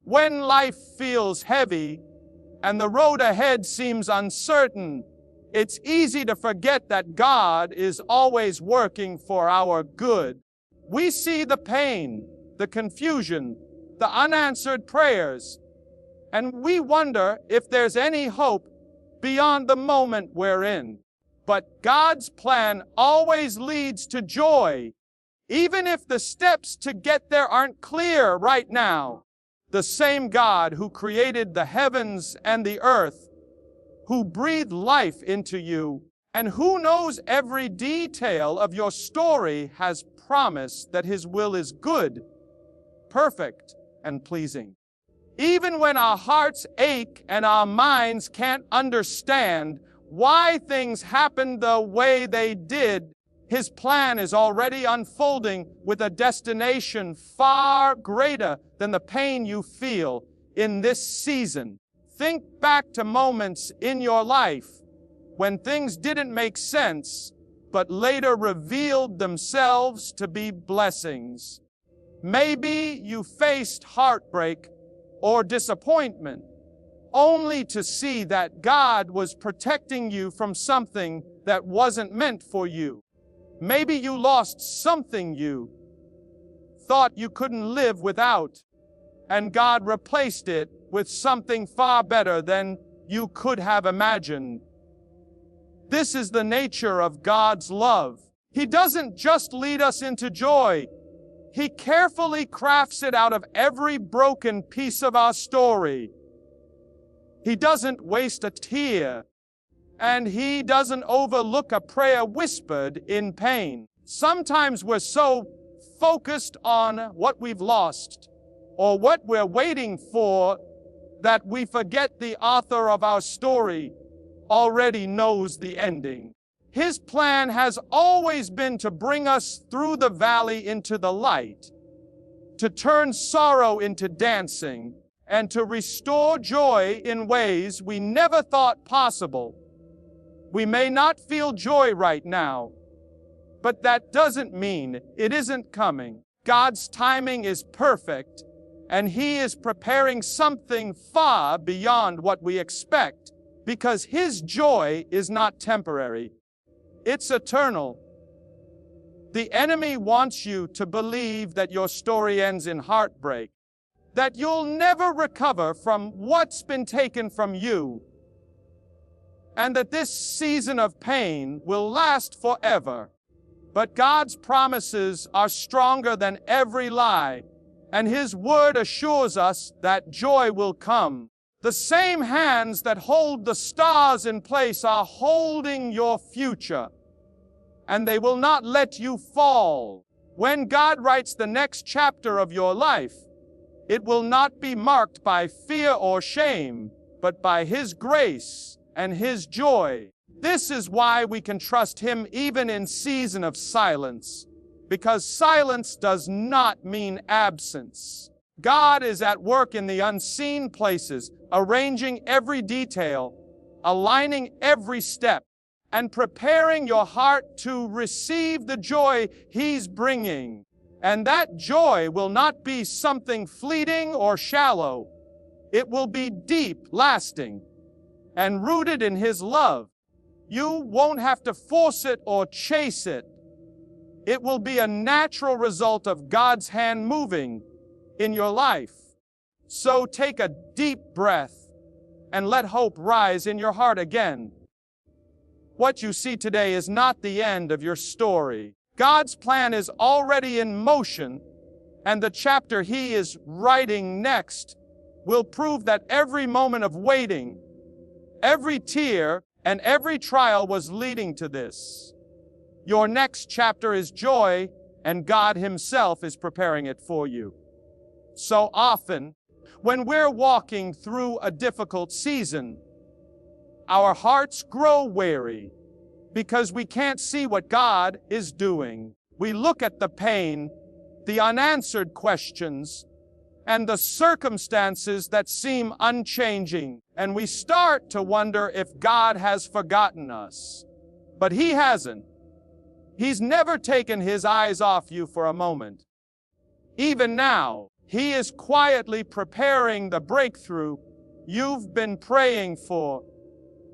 When life feels heavy and the road ahead seems uncertain, it's easy to forget that God is always working for our good. We see the pain, the confusion, the unanswered prayers, and we wonder if there's any hope beyond the moment we're in. But God's plan always leads to joy, even if the steps to get there aren't clear right now. The same God who created the heavens and the earth, who breathed life into you, and who knows every detail of your story, has promised that His will is good, perfect, and pleasing. Even when our hearts ache and our minds can't understand why things happened the way they did, His plan is already unfolding with a destination far greater than the pain you feel in this season. Think back to moments in your life when things didn't make sense, but later revealed themselves to be blessings. Maybe you faced heartbreak or disappointment, only to see that God was protecting you from something that wasn't meant for you. Maybe you lost something you thought you couldn't live without, and God replaced it with something far better than you could have imagined. This is the nature of God's love. He doesn't just lead us into joy. He carefully crafts it out of every broken piece of our story. He doesn't waste a tear, and He doesn't overlook a prayer whispered in pain. Sometimes we're so focused on what we've lost or what we're waiting for that we forget the author of our story already knows the ending. His plan has always been to bring us through the valley into the light, to turn sorrow into dancing, and to restore joy in ways we never thought possible. We may not feel joy right now, but that doesn't mean it isn't coming. God's timing is perfect, and He is preparing something far beyond what we expect, because His joy is not temporary. It's eternal. The enemy wants you to believe that your story ends in heartbreak, that you'll never recover from what's been taken from you, and that this season of pain will last forever. But God's promises are stronger than every lie, and His word assures us that joy will come. The same hands that hold the stars in place are holding your future, and they will not let you fall. When God writes the next chapter of your life, it will not be marked by fear or shame, but by His grace and His joy. This is why we can trust Him even in season of silence, because silence does not mean absence. God is at work in the unseen places, arranging every detail, aligning every step, and preparing your heart to receive the joy He's bringing. And that joy will not be something fleeting or shallow. It will be deep, lasting, and rooted in His love. You won't have to force it or chase it. It will be a natural result of God's hand moving in your life. So take a deep breath and let hope rise in your heart again. What you see today is not the end of your story. God's plan is already in motion, and the chapter He is writing next will prove that every moment of waiting, every tear, and every trial was leading to this. Your next chapter is joy, and God Himself is preparing it for you. So often, when we're walking through a difficult season, our hearts grow weary because we can't see what God is doing. We look at the pain, the unanswered questions, and the circumstances that seem unchanging, and we start to wonder if God has forgotten us. But He hasn't. He's never taken His eyes off you for a moment. Even now, He is quietly preparing the breakthrough you've been praying for,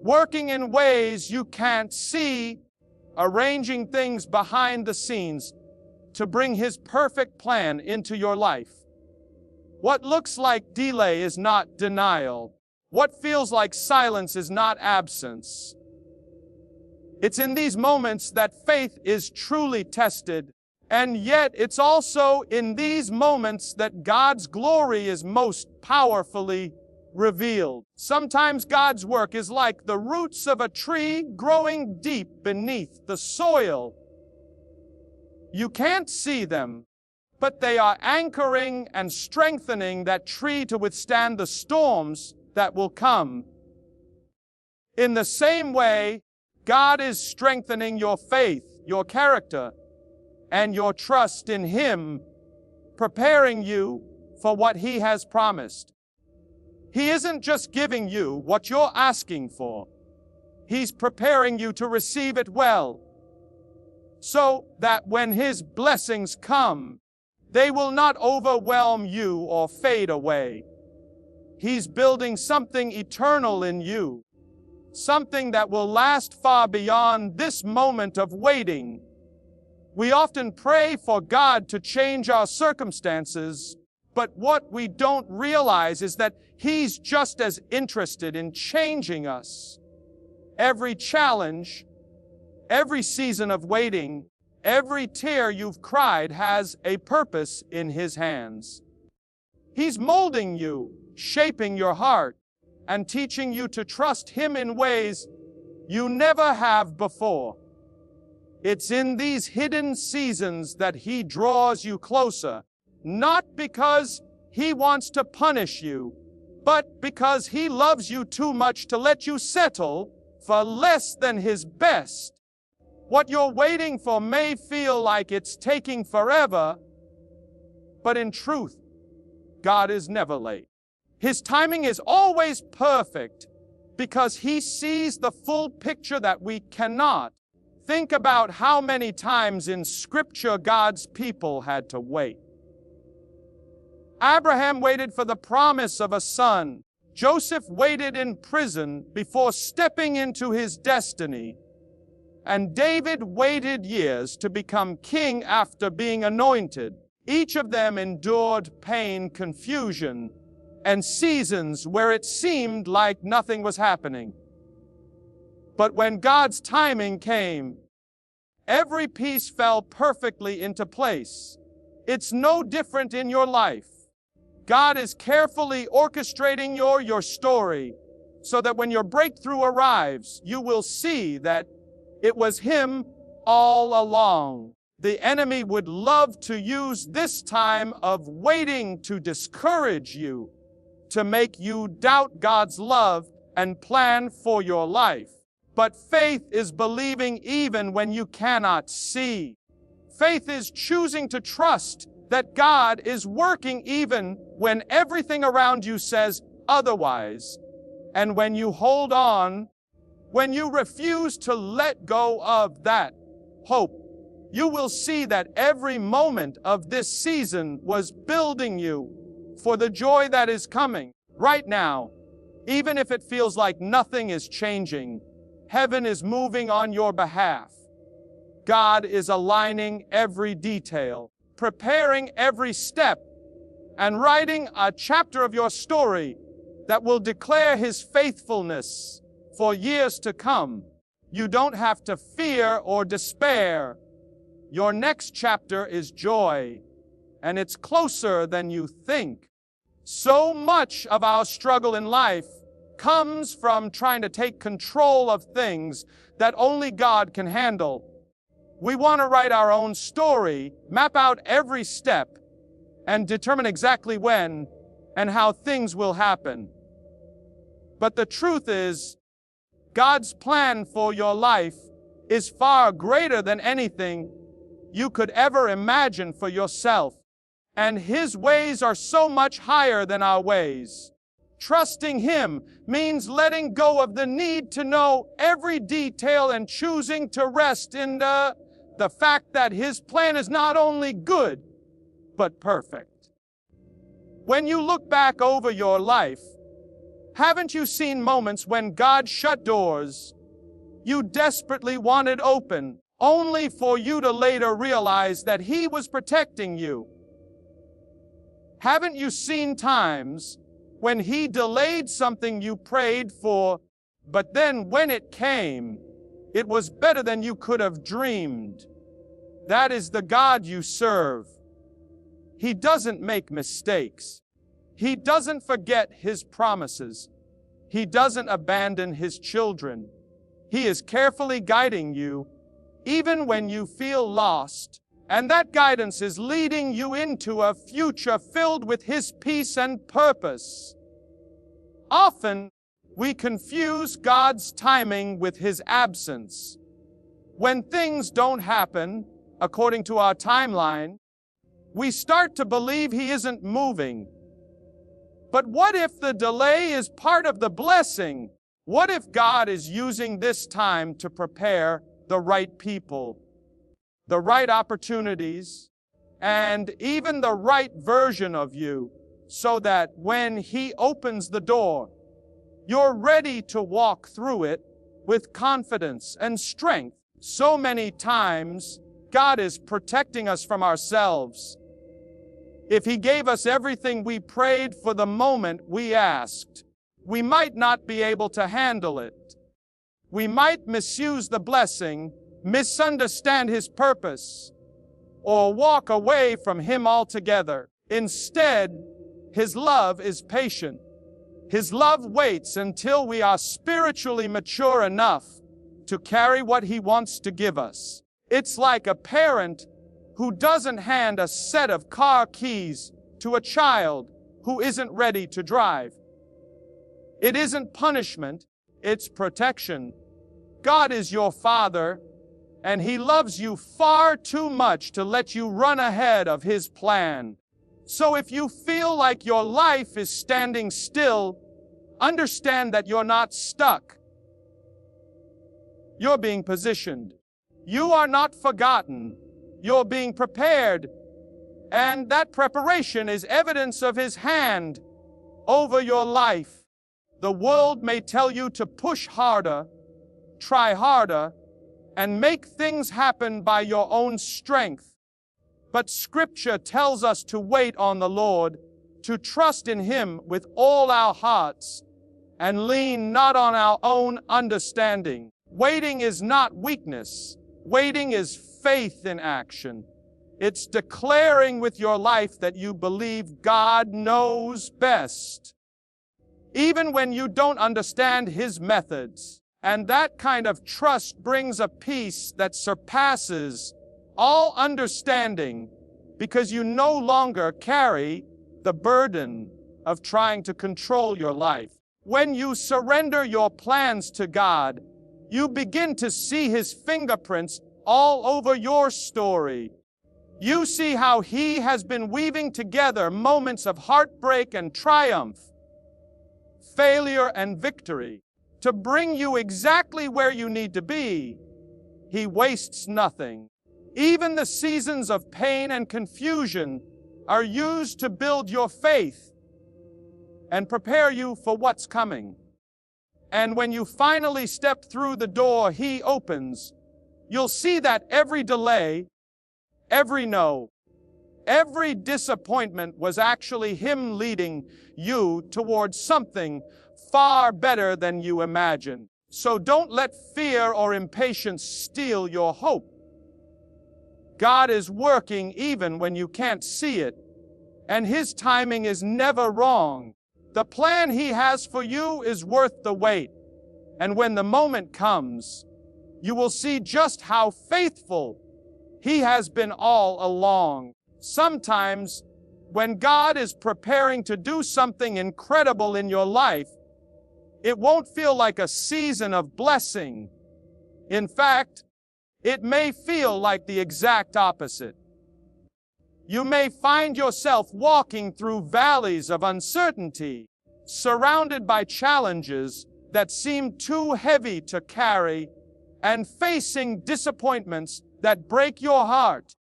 working in ways you can't see, arranging things behind the scenes to bring His perfect plan into your life. What looks like delay is not denial. What feels like silence is not absence. It's in these moments that faith is truly tested, and yet it's also in these moments that God's glory is most powerfully revealed. Sometimes God's work is like the roots of a tree growing deep beneath the soil. You can't see them, but they are anchoring and strengthening that tree to withstand the storms that will come. In the same way, God is strengthening your faith, your character, and your trust in Him, preparing you for what He has promised. He isn't just giving you what you're asking for. He's preparing you to receive it well, so that when His blessings come, they will not overwhelm you or fade away. He's building something eternal in you, something that will last far beyond this moment of waiting. We often pray for God to change our circumstances, but what we don't realize is that He's just as interested in changing us. Every challenge, every season of waiting, every tear you've cried has a purpose in His hands. He's molding you, shaping your heart, and teaching you to trust Him in ways you never have before. It's in these hidden seasons that He draws you closer, not because He wants to punish you, but because He loves you too much to let you settle for less than His best. What you're waiting for may feel like it's taking forever, but in truth, God is never late. His timing is always perfect because He sees the full picture that we cannot. Think about how many times in Scripture God's people had to wait. Abraham waited for the promise of a son. Joseph waited in prison before stepping into his destiny. And David waited years to become king after being anointed. Each of them endured pain, confusion, and seasons where it seemed like nothing was happening. But when God's timing came, every piece fell perfectly into place. It's no different in your life. God is carefully orchestrating your story so that when your breakthrough arrives, you will see that it was Him all along. The enemy would love to use this time of waiting to discourage you, to make you doubt God's love and plan for your life. But faith is believing even when you cannot see. Faith is choosing to trust that God is working even when everything around you says otherwise. And when you hold on, when you refuse to let go of that hope, you will see that every moment of this season was building you for the joy that is coming right now. Even if it feels like nothing is changing, heaven is moving on your behalf. God is aligning every detail, preparing every step, and writing a chapter of your story that will declare His faithfulness for years to come. You don't have to fear or despair. Your next chapter is joy, and it's closer than you think. So much of our struggle in life comes from trying to take control of things that only God can handle. We want to write our own story, map out every step, and determine exactly when and how things will happen. But the truth is, God's plan for your life is far greater than anything you could ever imagine for yourself. And His ways are so much higher than our ways. Trusting Him means letting go of the need to know every detail and choosing to rest in the fact that His plan is not only good, but perfect. When you look back over your life, haven't you seen moments when God shut doors you desperately wanted open, only for you to later realize that He was protecting you? Haven't you seen times when He delayed something you prayed for, but then when it came, it was better than you could have dreamed? That is the God you serve. He doesn't make mistakes. He doesn't forget His promises. He doesn't abandon His children. He is carefully guiding you, even when you feel lost. And that guidance is leading you into a future filled with His peace and purpose. Often, we confuse God's timing with His absence. When things don't happen according to our timeline, we start to believe He isn't moving. But what if the delay is part of the blessing? What if God is using this time to prepare the right people, the right opportunities, and even the right version of you, so that when He opens the door, you're ready to walk through it with confidence and strength? So many times, God is protecting us from ourselves. If He gave us everything we prayed for the moment we asked, we might not be able to handle it. We might misuse the blessing, misunderstand His purpose, or walk away from Him altogether. Instead, His love is patient. His love waits until we are spiritually mature enough to carry what He wants to give us. It's like a parent who doesn't hand a set of car keys to a child who isn't ready to drive. It isn't punishment, it's protection. God is your Father, and He loves you far too much to let you run ahead of His plan. So if you feel like your life is standing still, understand that you're not stuck. You're being positioned. You are not forgotten. You're being prepared. And that preparation is evidence of His hand over your life. The world may tell you to push harder, try harder, and make things happen by your own strength. But Scripture tells us to wait on the Lord, to trust in Him with all our hearts, and lean not on our own understanding. Waiting is not weakness. Waiting is faith in action. It's declaring with your life that you believe God knows best, even when you don't understand His methods. And that kind of trust brings a peace that surpasses all understanding, because you no longer carry the burden of trying to control your life. When you surrender your plans to God, you begin to see His fingerprints all over your story. You see how He has been weaving together moments of heartbreak and triumph, failure and victory, to bring you exactly where you need to be. He wastes nothing. Even the seasons of pain and confusion are used to build your faith and prepare you for what's coming. And when you finally step through the door He opens, you'll see that every delay, every no, every disappointment was actually Him leading you towards something far better than you imagined. So don't let fear or impatience steal your hope. God is working even when you can't see it, and His timing is never wrong. The plan He has for you is worth the wait, and when the moment comes, you will see just how faithful He has been all along. Sometimes, when God is preparing to do something incredible in your life, it won't feel like a season of blessing. In fact, it may feel like the exact opposite. You may find yourself walking through valleys of uncertainty, surrounded by challenges that seem too heavy to carry, and facing disappointments that break your heart.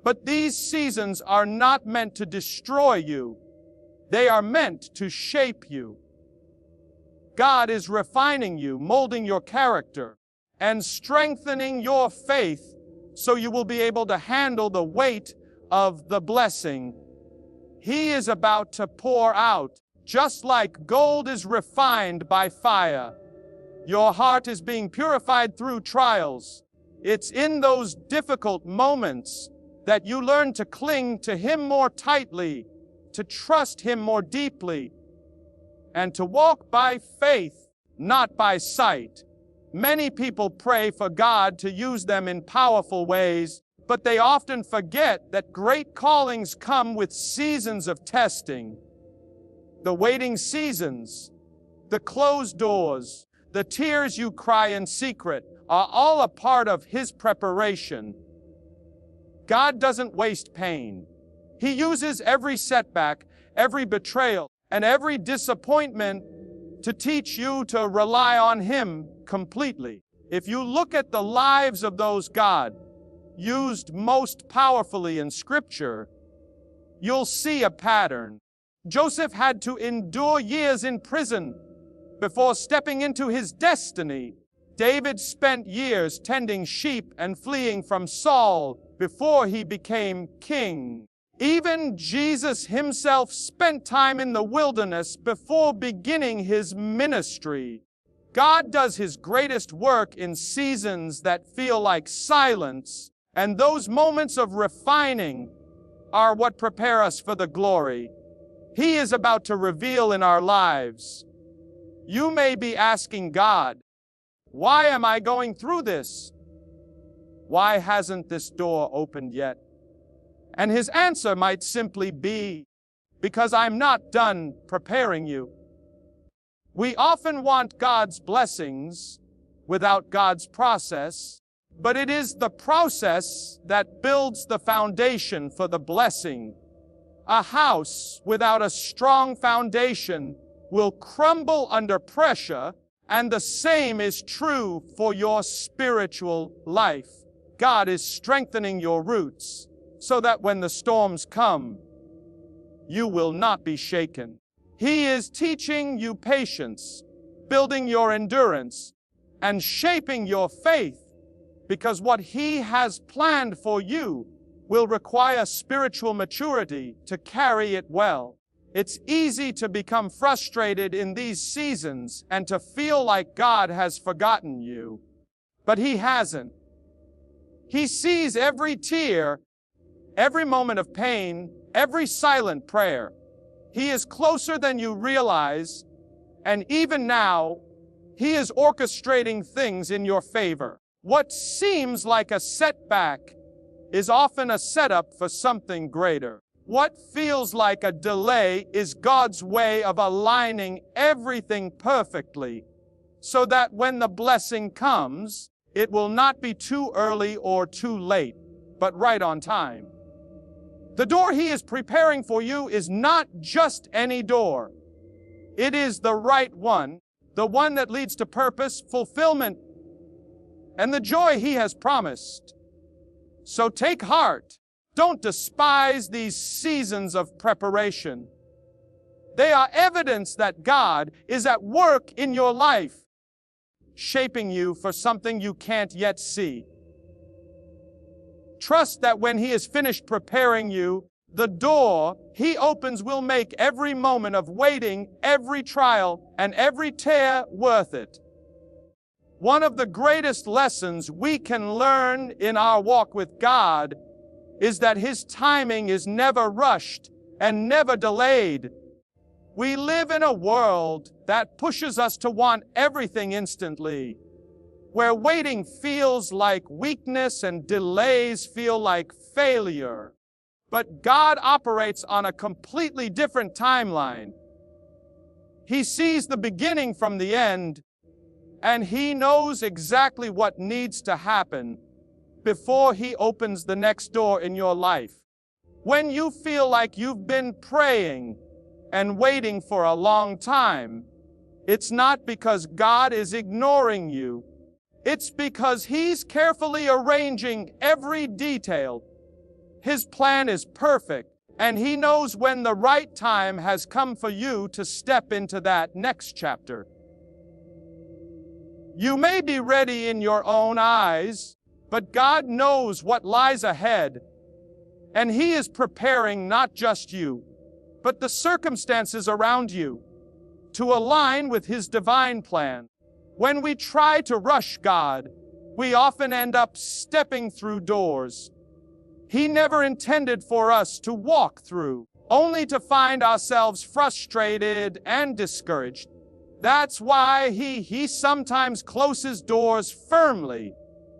But these seasons are not meant to destroy you. They are meant to shape you. God is refining you, molding your character, and strengthening your faith so you will be able to handle the weight of the blessing He is about to pour out. Just like gold is refined by fire, your heart is being purified through trials. It's in those difficult moments that you learn to cling to Him more tightly, to trust Him more deeply, and to walk by faith, not by sight. Many people pray for God to use them in powerful ways, but they often forget that great callings come with seasons of testing. The waiting seasons, the closed doors, the tears you cry in secret are all a part of His preparation. God doesn't waste pain. He uses every setback, every betrayal, and every disappointment to teach you to rely on Him completely. If you look at the lives of those God used most powerfully in Scripture, you'll see a pattern. Joseph had to endure years in prison before stepping into his destiny. David spent years tending sheep and fleeing from Saul before he became king. Even Jesus Himself spent time in the wilderness before beginning His ministry. God does His greatest work in seasons that feel like silence, and those moments of refining are what prepare us for the glory He is about to reveal in our lives. You may be asking God, why am I going through this? Why hasn't this door opened yet? And His answer might simply be, because I'm not done preparing you. We often want God's blessings without God's process, but it is the process that builds the foundation for the blessing. A house without a strong foundation will crumble under pressure, and the same is true for your spiritual life. God is strengthening your roots so that when the storms come, you will not be shaken. He is teaching you patience, building your endurance, and shaping your faith, because what He has planned for you will require spiritual maturity to carry it well. It's easy to become frustrated in these seasons and to feel like God has forgotten you, but He hasn't. He sees every tear, every moment of pain, every silent prayer. He is closer than you realize, and even now, He is orchestrating things in your favor. What seems like a setback is often a setup for something greater. What feels like a delay is God's way of aligning everything perfectly, so that when the blessing comes, it will not be too early or too late, but right on time. The door He is preparing for you is not just any door. It is the right one, the one that leads to purpose, fulfillment, and the joy He has promised. So take heart. Don't despise these seasons of preparation. They are evidence that God is at work in your life, shaping you for something you can't yet see. Trust that when He is finished preparing you, the door He opens will make every moment of waiting, every trial, and every tear worth it. One of the greatest lessons we can learn in our walk with God is that His timing is never rushed and never delayed. We live in a world that pushes us to want everything instantly, where waiting feels like weakness and delays feel like failure. But God operates on a completely different timeline. He sees the beginning from the end, and He knows exactly what needs to happen before He opens the next door in your life. When you feel like you've been praying and waiting for a long time, it's not because God is ignoring you. It's because He's carefully arranging every detail. His plan is perfect, And He knows when the right time has come for you to step into that next chapter. You may be ready in your own eyes, but God knows what lies ahead, and He is preparing not just you, but the circumstances around you to align with His divine plan. When we try to rush God, we often end up stepping through doors He never intended for us to walk through, only to find ourselves frustrated and discouraged. That's why He sometimes closes doors firmly,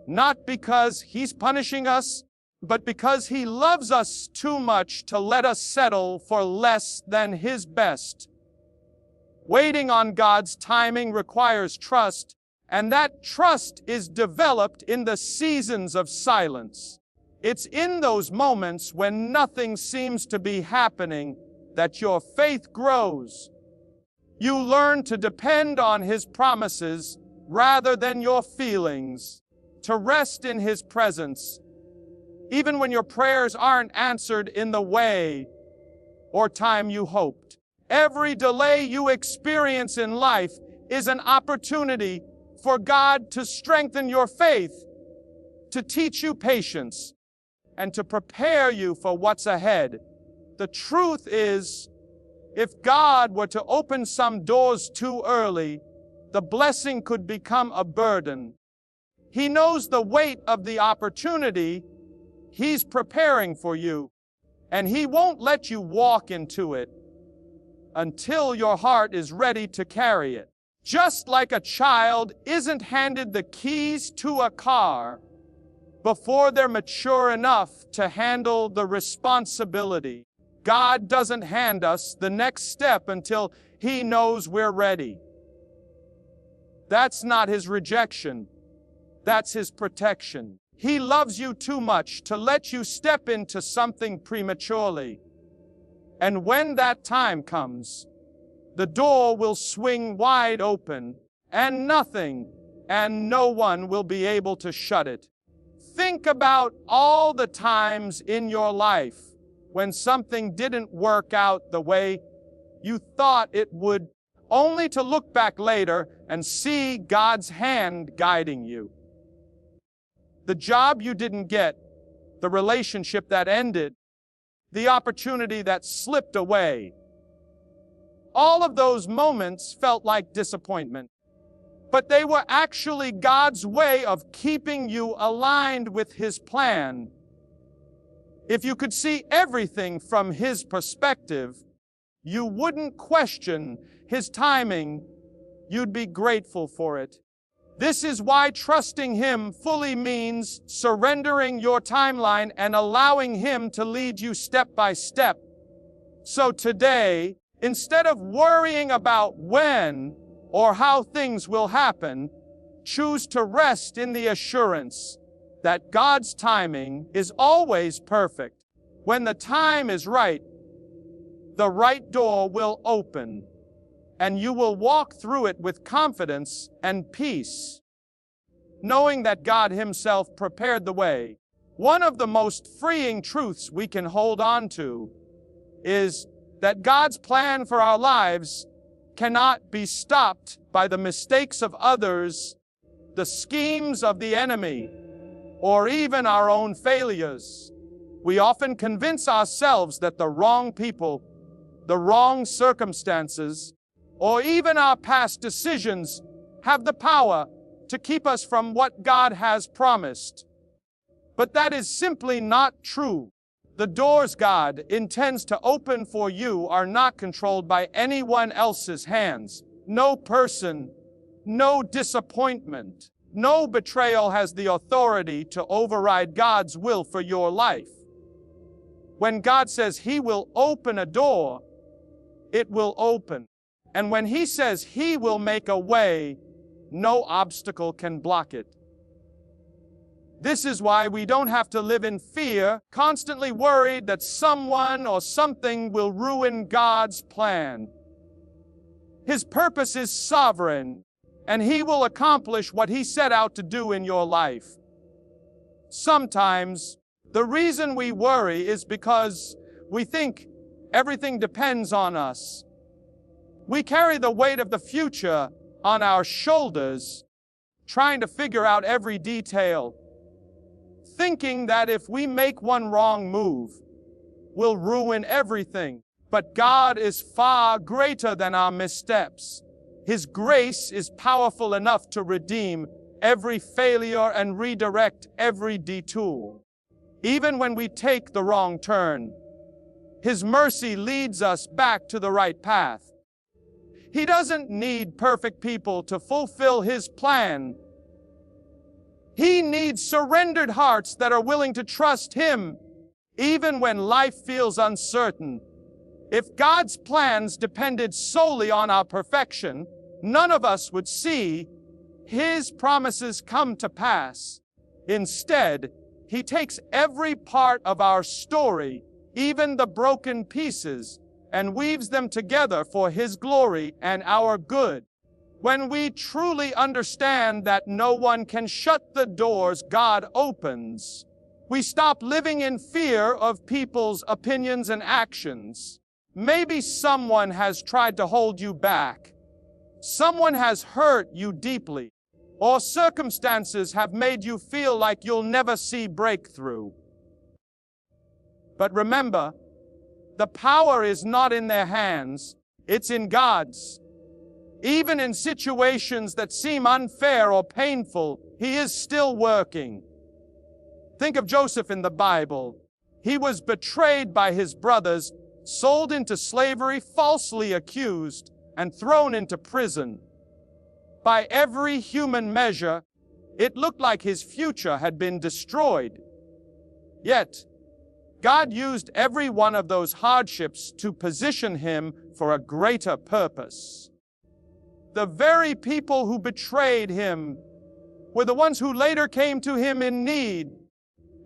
not because He's punishing us, but because He loves us too much to let us settle for less than His best. Waiting on God's timing requires trust, and that trust is developed in the seasons of silence. It's in those moments when nothing seems to be happening that your faith grows. You learn to depend on His promises rather than your feelings, to rest in His presence, even when your prayers aren't answered in the way or time you hoped. Every delay you experience in life is an opportunity for God to strengthen your faith, to teach you patience, and to prepare you for what's ahead. The truth is, if God were to open some doors too early, the blessing could become a burden. He knows the weight of the opportunity He's preparing for you, and He won't let you walk into it until your heart is ready to carry it. Just like a child isn't handed the keys to a car before they're mature enough to handle the responsibility, God doesn't hand us the next step until He knows we're ready. That's not His rejection. That's His protection. He loves you too much to let you step into something prematurely. And when that time comes, the door will swing wide open, and nothing and no one will be able to shut it. Think about all the times in your life when something didn't work out the way you thought it would, only to look back later and see God's hand guiding you. The job you didn't get, the relationship that ended, the opportunity that slipped away. All of those moments felt like disappointment, but they were actually God's way of keeping you aligned with His plan. If you could see everything from His perspective, you wouldn't question His timing. You'd be grateful for it. This is why trusting Him fully means surrendering your timeline and allowing Him to lead you step by step. So today, instead of worrying about when or how things will happen, choose to rest in the assurance that God's timing is always perfect. When the time is right, the right door will open, and you will walk through it with confidence and peace, knowing that God Himself prepared the way. One of the most freeing truths we can hold on to is that God's plan for our lives cannot be stopped by the mistakes of others, the schemes of the enemy, or even our own failures. We often convince ourselves that the wrong people, the wrong circumstances, or even our past decisions have the power to keep us from what God has promised. But that is simply not true. The doors God intends to open for you are not controlled by anyone else's hands. No person, no disappointment, no betrayal has the authority to override God's will for your life. When God says He will open a door, it will open. And when He says He will make a way, no obstacle can block it. This is why we don't have to live in fear, constantly worried that someone or something will ruin God's plan. His purpose is sovereign, and He will accomplish what He set out to do in your life. Sometimes, the reason we worry is because We think everything depends on us. We carry the weight of the future on our shoulders, trying to figure out every detail, thinking that if we make one wrong move, we'll ruin everything. But God is far greater than our missteps. His grace is powerful enough to redeem every failure and redirect every detour. Even when we take the wrong turn, His mercy leads us back to the right path. He doesn't need perfect people to fulfill His plan. He needs surrendered hearts that are willing to trust Him, even when life feels uncertain. If God's plans depended solely on our perfection, none of us would see His promises come to pass. Instead, He takes every part of our story, even the broken pieces, and weaves them together for His glory and our good. When we truly understand that no one can shut the doors God opens, we stop living in fear of people's opinions and actions. Maybe someone has tried to hold you back. Someone has hurt you deeply, or circumstances have made you feel like you'll never see breakthrough. But remember, the power is not in their hands, it's in God's. Even in situations that seem unfair or painful, He is still working. Think of Joseph in the Bible. He was betrayed by his brothers, sold into slavery, falsely accused, and thrown into prison. By every human measure, it looked like his future had been destroyed. Yet, God used every one of those hardships to position him for a greater purpose. The very people who betrayed him were the ones who later came to him in need,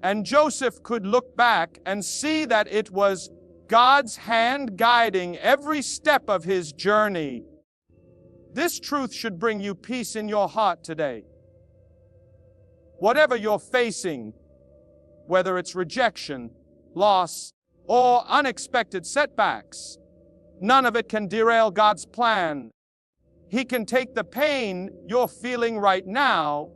and Joseph could look back and see that it was God's hand guiding every step of his journey. This truth should bring you peace in your heart today. Whatever you're facing, whether it's rejection, loss, or unexpected setbacks, none of it can derail God's plan. He can take the pain you're feeling right now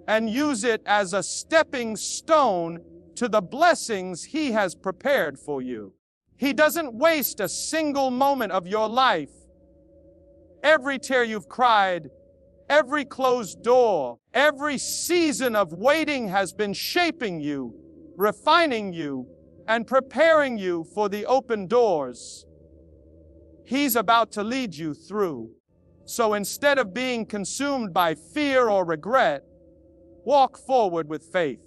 and use it as a stepping stone to the blessings He has prepared for you. He doesn't waste a single moment of your life. Every tear you've cried, every closed door, every season of waiting has been shaping you, refining you, and preparing you for the open doors He's about to lead you through. So instead of being consumed by fear or regret, walk forward with faith.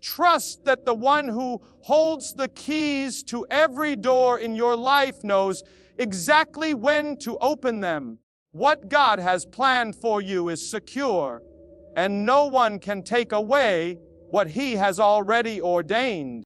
Trust that the one who holds the keys to every door in your life knows exactly when to open them. What God has planned for you is secure, and no one can take away what He has already ordained.